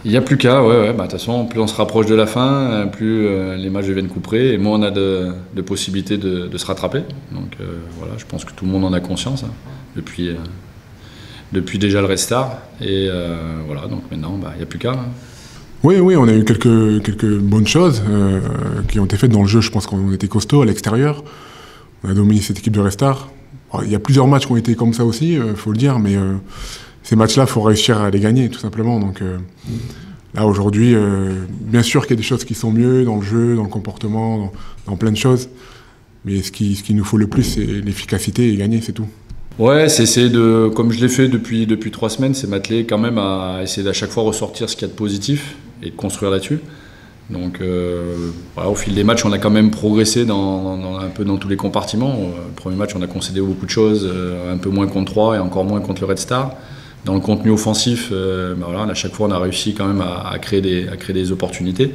Il n'y a plus qu'à, ouais. De toute façon, plus on se rapproche de la fin, plus les matchs deviennent couperés et moins on a de possibilités de se rattraper. Donc voilà, je pense que tout le monde en a conscience depuis déjà le restart. Et voilà, donc maintenant, il n'y a plus qu'à. Oui, on a eu quelques bonnes choses qui ont été faites dans le jeu. Je pense qu'on était costaud à l'extérieur. On a dominé cette équipe de restart. Il y a plusieurs matchs qui ont été comme ça aussi, faut le dire, mais ces matchs-là, il faut réussir à les gagner, tout simplement. Donc là, aujourd'hui, bien sûr qu'il y a des choses qui sont mieux dans le jeu, dans le comportement, dans plein de choses. Mais ce qu'il nous faut le plus, c'est l'efficacité et gagner, c'est tout. Ouais, c'est essayer de, comme je l'ai fait depuis 3 semaines, c'est m'atteler quand même à essayer d'à chaque fois ressortir ce qu'il y a de positif et de construire là-dessus. Donc voilà, au fil des matchs, on a quand même progressé un peu dans tous les compartiments. Le premier match, on a concédé beaucoup de choses, un peu moins contre 3 et encore moins contre le Red Star. Dans le contenu offensif, voilà, à chaque fois, on a réussi quand même à créer des opportunités.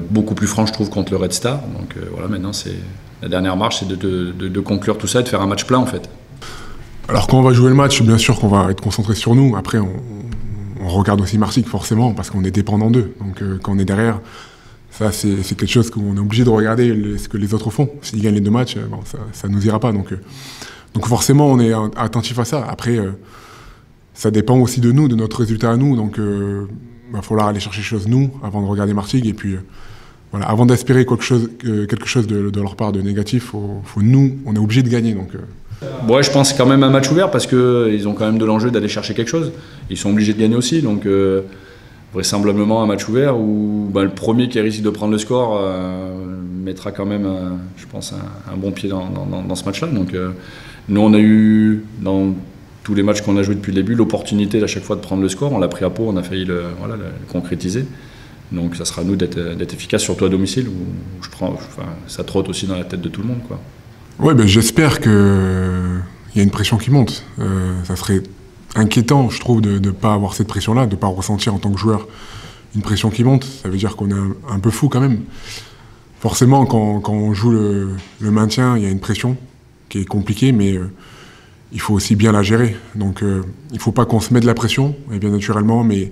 Beaucoup plus franc, je trouve, contre le Red Star. Donc voilà, maintenant, la dernière marche, c'est de conclure tout ça et de faire un match plein, en fait. Alors quand on va jouer le match, bien sûr qu'on va être concentré sur nous. Après, on regarde aussi Martigues forcément parce qu'on est dépendant d'eux. Donc quand on est derrière, ça c'est quelque chose qu'on est obligé de regarder ce que les autres font. S'ils gagnent les 2 matchs, bon, ça nous ira pas. Donc forcément on est attentif à ça. Après, ça dépend aussi de nous, de notre résultat à nous. Donc va falloir aller chercher chose nous avant de regarder Martigues. Et puis voilà, avant d'espérer quelque chose de leur part de négatif, nous, on est obligé de gagner. Donc ouais, je pense quand même un match ouvert parce qu'ils ont quand même de l'enjeu d'aller chercher quelque chose. Ils sont obligés de gagner aussi, donc vraisemblablement un match ouvert où le premier qui risque de prendre le score mettra quand même, je pense, un bon pied dans ce match-là. Donc nous, on a eu, dans tous les matchs qu'on a joués depuis le début, l'opportunité à chaque fois de prendre le score. On l'a pris à Pau, on a failli le concrétiser. Donc ça sera à nous d'être efficace, surtout à domicile, où ça trotte aussi dans la tête de tout le monde, quoi. Oui, j'espère qu'il y a une pression qui monte. Ça serait inquiétant, je trouve, de ne pas avoir cette pression-là, de ne pas ressentir en tant que joueur une pression qui monte. Ça veut dire qu'on est un peu fou quand même. Forcément, quand on joue le maintien, il y a une pression qui est compliquée, mais il faut aussi bien la gérer. Donc il ne faut pas qu'on se mette de la pression, et bien naturellement, mais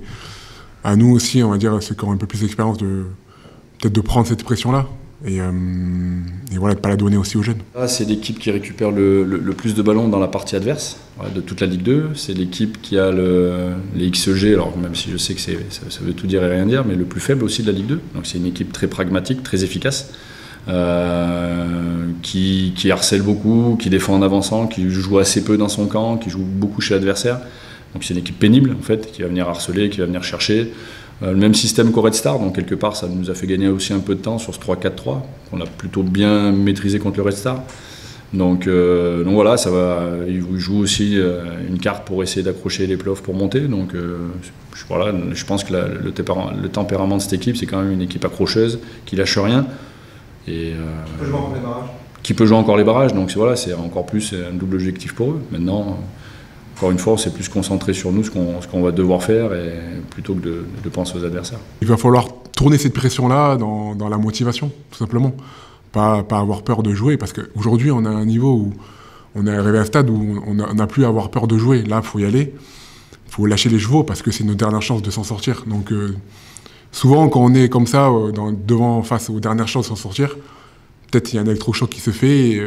à nous aussi, on va dire, ceux qui ont un peu plus d'expérience, peut-être de prendre cette pression-là. Et voilà, de ne pas la donner aussi aux jeunes. C'est l'équipe qui récupère le plus de ballons dans la partie adverse de toute la Ligue 2. C'est l'équipe qui a les XG, alors même si je sais que ça veut tout dire et rien dire, mais le plus faible aussi de la Ligue 2. Donc c'est une équipe très pragmatique, très efficace, qui harcèle beaucoup, qui défend en avançant, qui joue assez peu dans son camp, qui joue beaucoup chez l'adversaire. Donc c'est une équipe pénible en fait, qui va venir harceler, qui va venir chercher. Le même système qu'au Red Star, donc quelque part ça nous a fait gagner aussi un peu de temps sur ce 3-4-3 qu'on a plutôt bien maîtrisé contre le Red Star. Donc voilà, il joue aussi une carte pour essayer d'accrocher les playoffs pour monter. Donc voilà, je pense que le tempérament de cette équipe, c'est quand même une équipe accrocheuse qui lâche rien et qui peut jouer encore les barrages. Donc voilà, c'est encore plus un double objectif pour eux. Maintenant, encore une fois, on s'est plus concentré sur nous, ce qu'on va devoir faire, plutôt que de penser aux adversaires. Il va falloir tourner cette pression-là dans la motivation, tout simplement. Pas avoir peur de jouer, parce qu'aujourd'hui, on a un niveau où on est arrivé à un stade où on n'a plus à avoir peur de jouer. Là, il faut y aller, il faut lâcher les chevaux, parce que c'est notre dernière chance de s'en sortir. Donc souvent, quand on est comme ça, face aux dernières chances de s'en sortir, peut-être il y a un électrochoc qui se fait. Et,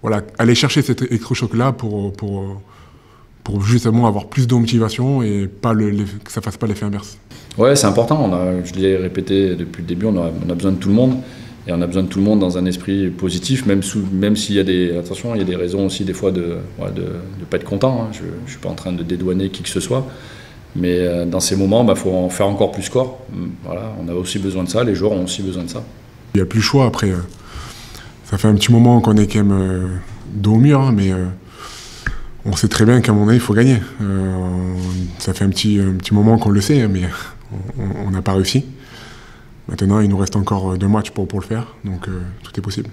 voilà, aller chercher cet électrochoc-là pour justement avoir plus de motivation et pas que ça ne fasse pas l'effet inverse. Ouais, c'est important. Je l'ai répété depuis le début, on a besoin de tout le monde. Et on a besoin de tout le monde dans un esprit positif, même s'il y a il y a des raisons aussi des fois de pas être content. Je ne suis pas en train de dédouaner qui que ce soit. Mais dans ces moments, faut en faire encore plus score. Voilà, on a aussi besoin de ça, les joueurs ont aussi besoin de ça. Il n'y a plus le choix après. Ça fait un petit moment qu'on est quand même dos au mur, mais on sait très bien qu'à un moment donné, il faut gagner. Ça fait un petit moment qu'on le sait, mais on n'a pas réussi. Maintenant, il nous reste encore 2 matchs pour le faire, donc tout est possible.